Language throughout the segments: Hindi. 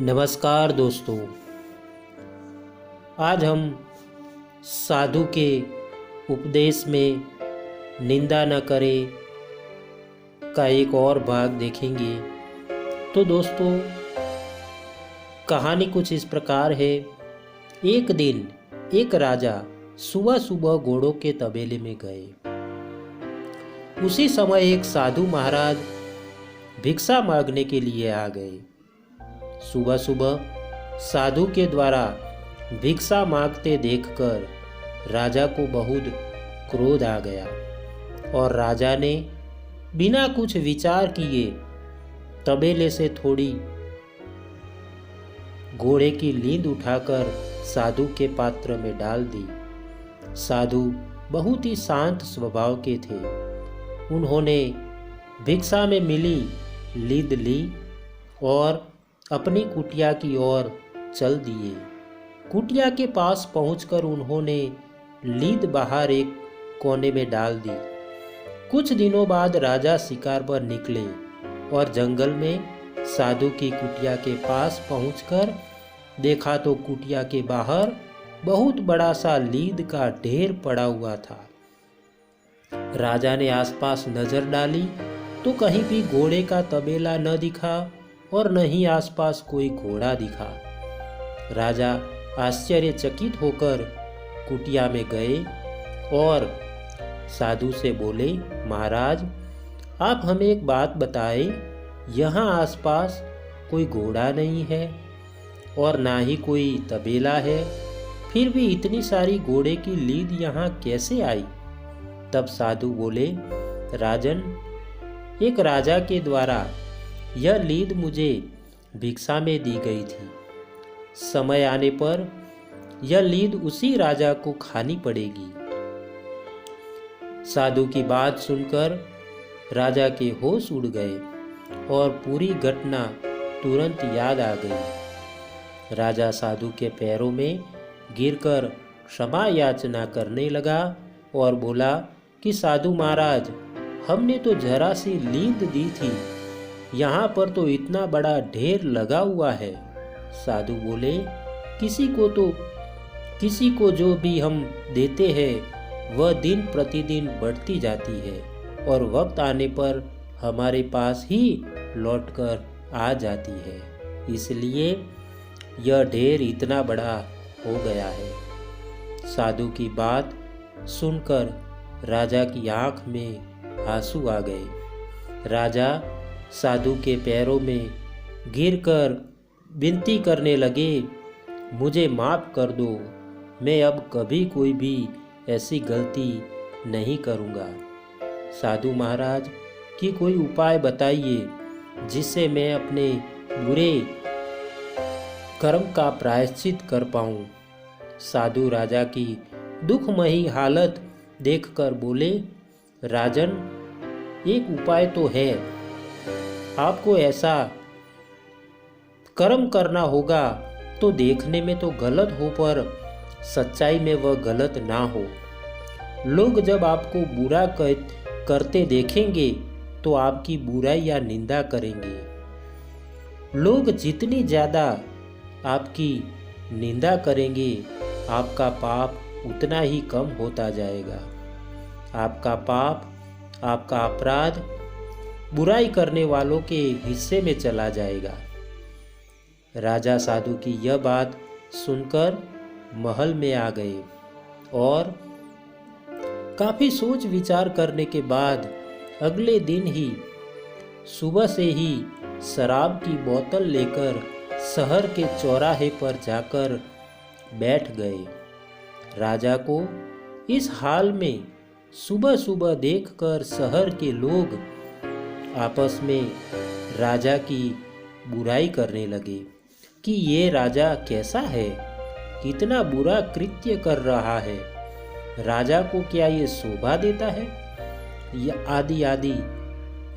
नमस्कार दोस्तों। आज हम साधु के उपदेश में निंदा न करे का एक और भाग देखेंगे। तो दोस्तों, कहानी कुछ इस प्रकार है। एक दिन एक राजा सुबह सुबह घोड़ों के तबेले में गए। उसी समय एक साधु महाराज भिक्षा मांगने के लिए आ गए। सुबह सुबह साधु के द्वारा भिक्षा मांगते देखकर राजा को बहुत क्रोध आ गया और राजा ने बिना कुछ विचार किए तबेले से थोड़ी घोड़े की लीद उठाकर साधु के पात्र में डाल दी। साधु बहुत ही शांत स्वभाव के थे। उन्होंने भिक्षा में मिली लीद ली और अपनी कुटिया की ओर चल दिए। कुटिया के पास पहुंचकर उन्होंने लीद बाहर एक कोने में डाल दी। कुछ दिनों बाद राजा शिकार पर निकले और जंगल में साधु की कुटिया के पास पहुंचकर देखा तो कुटिया के बाहर बहुत बड़ा सा लीद का ढेर पड़ा हुआ था। राजा ने आसपास नजर डाली तो कहीं भी घोड़े का तबेला न दिखा और न ही आसपास कोई घोड़ा दिखा। राजा आश्चर्यचकित होकर कुटिया में गए और साधु से बोले, महाराज, आप हमें एक बात बताएं, यहाँ आसपास कोई घोड़ा नहीं है और ना ही कोई तबेला है, फिर भी इतनी सारी घोड़े की लीद यहाँ कैसे आई? तब साधु बोले, राजन, एक राजा के द्वारा यह लीद मुझे भिक्षा में दी गई थी। समय आने पर यह लीद उसी राजा को खानी पड़ेगी। साधु की बात सुनकर राजा के होश उड़ गए और पूरी घटना तुरंत याद आ गई। राजा साधु के पैरों में गिरकर क्षमा याचना करने लगा और बोला कि साधु महाराज, हमने तो जरा सी लीद दी थी, यहाँ पर तो इतना बड़ा ढेर लगा हुआ है। साधु बोले, किसी को जो भी हम देते हैं वह दिन प्रतिदिन बढ़ती जाती है और वक्त आने पर हमारे पास ही लौटकर आ जाती है, इसलिए यह ढेर इतना बड़ा हो गया है। साधु की बात सुनकर राजा की आंख में आंसू आ गए। राजा साधु के पैरों में गिरकर विनती करने लगे, मुझे माफ़ कर दो, मैं अब कभी कोई भी ऐसी गलती नहीं करूँगा। साधु महाराज की कोई उपाय बताइए जिससे मैं अपने बुरे कर्म का प्रायश्चित कर पाऊँ। साधु राजा की दुखमयी हालत देखकर बोले, राजन, एक उपाय तो है। आपको ऐसा कर्म करना होगा तो देखने में तो गलत हो पर सच्चाई में वह गलत ना हो। लोग जब आपको बुरा करते देखेंगे तो आपकी बुराई या निंदा करेंगे। लोग जितनी ज़्यादा आपकी निंदा करेंगे, आपका पाप उतना ही कम होता जाएगा। आपका पाप, आपका अपराध बुराई करने वालों के हिस्से में चला जाएगा। राजा साधु की यह बात सुनकर महल में आ गए और काफी सोच विचार करने के बाद अगले दिन ही सुबह से ही शराब की बोतल लेकर शहर के चौराहे पर जाकर बैठ गए। राजा को इस हाल में सुबह सुबह देखकर शहर के लोग आपस में राजा की बुराई करने लगे कि ये राजा कैसा है, कितना बुरा कृत्य कर रहा है, राजा को क्या ये शोभा देता है? या आदि आदि।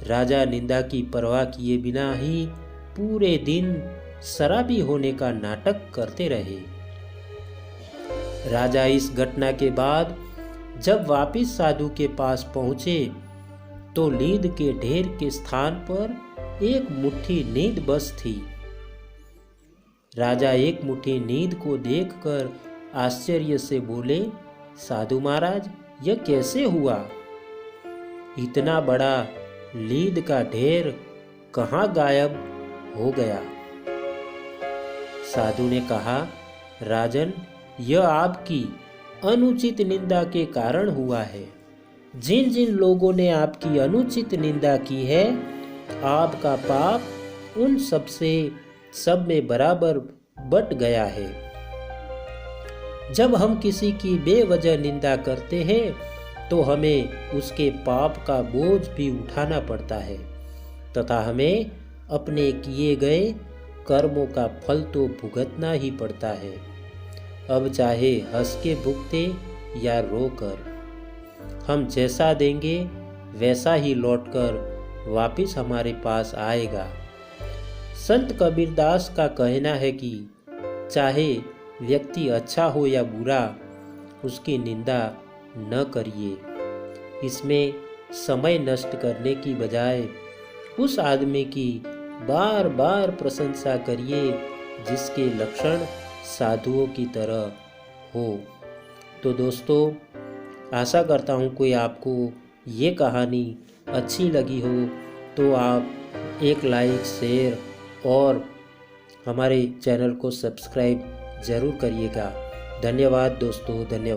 राजा निंदा की परवाह किए बिना ही पूरे दिन शराबी होने का नाटक करते रहे। राजा इस घटना के बाद जब वापिस साधु के पास पहुंचे तो लीद के ढेर के स्थान पर एक मुट्ठी नींद बस थी। राजा एक मुट्ठी नींद को देखकर आश्चर्य से बोले, साधु महाराज, यह कैसे हुआ? इतना बड़ा नींद का ढेर कहाँ गायब हो गया? साधु ने कहा, राजन, यह आपकी अनुचित निंदा के कारण हुआ है। जिन जिन लोगों ने आपकी अनुचित निंदा की है, आपका पाप उन सब में बराबर बट गया है। जब हम किसी की बेवजह निंदा करते हैं तो हमें उसके पाप का बोझ भी उठाना पड़ता है तथा हमें अपने किए गए कर्मों का फल तो भुगतना ही पड़ता है, अब चाहे हंस के भुगते या रोकर। हम जैसा देंगे वैसा ही लौटकर वापिस हमारे पास आएगा। संत कबीरदास का कहना है कि चाहे व्यक्ति अच्छा हो या बुरा, उसकी निंदा न करिए। इसमें समय नष्ट करने की बजाय उस आदमी की बार बार प्रशंसा करिए जिसके लक्षण साधुओं की तरह हो। तो दोस्तों, आशा करता हूँ कोई आपको ये कहानी अच्छी लगी हो तो आप एक लाइक, शेयर और हमारे चैनल को सब्सक्राइब ज़रूर करिएगा। धन्यवाद दोस्तों, धन्यवाद।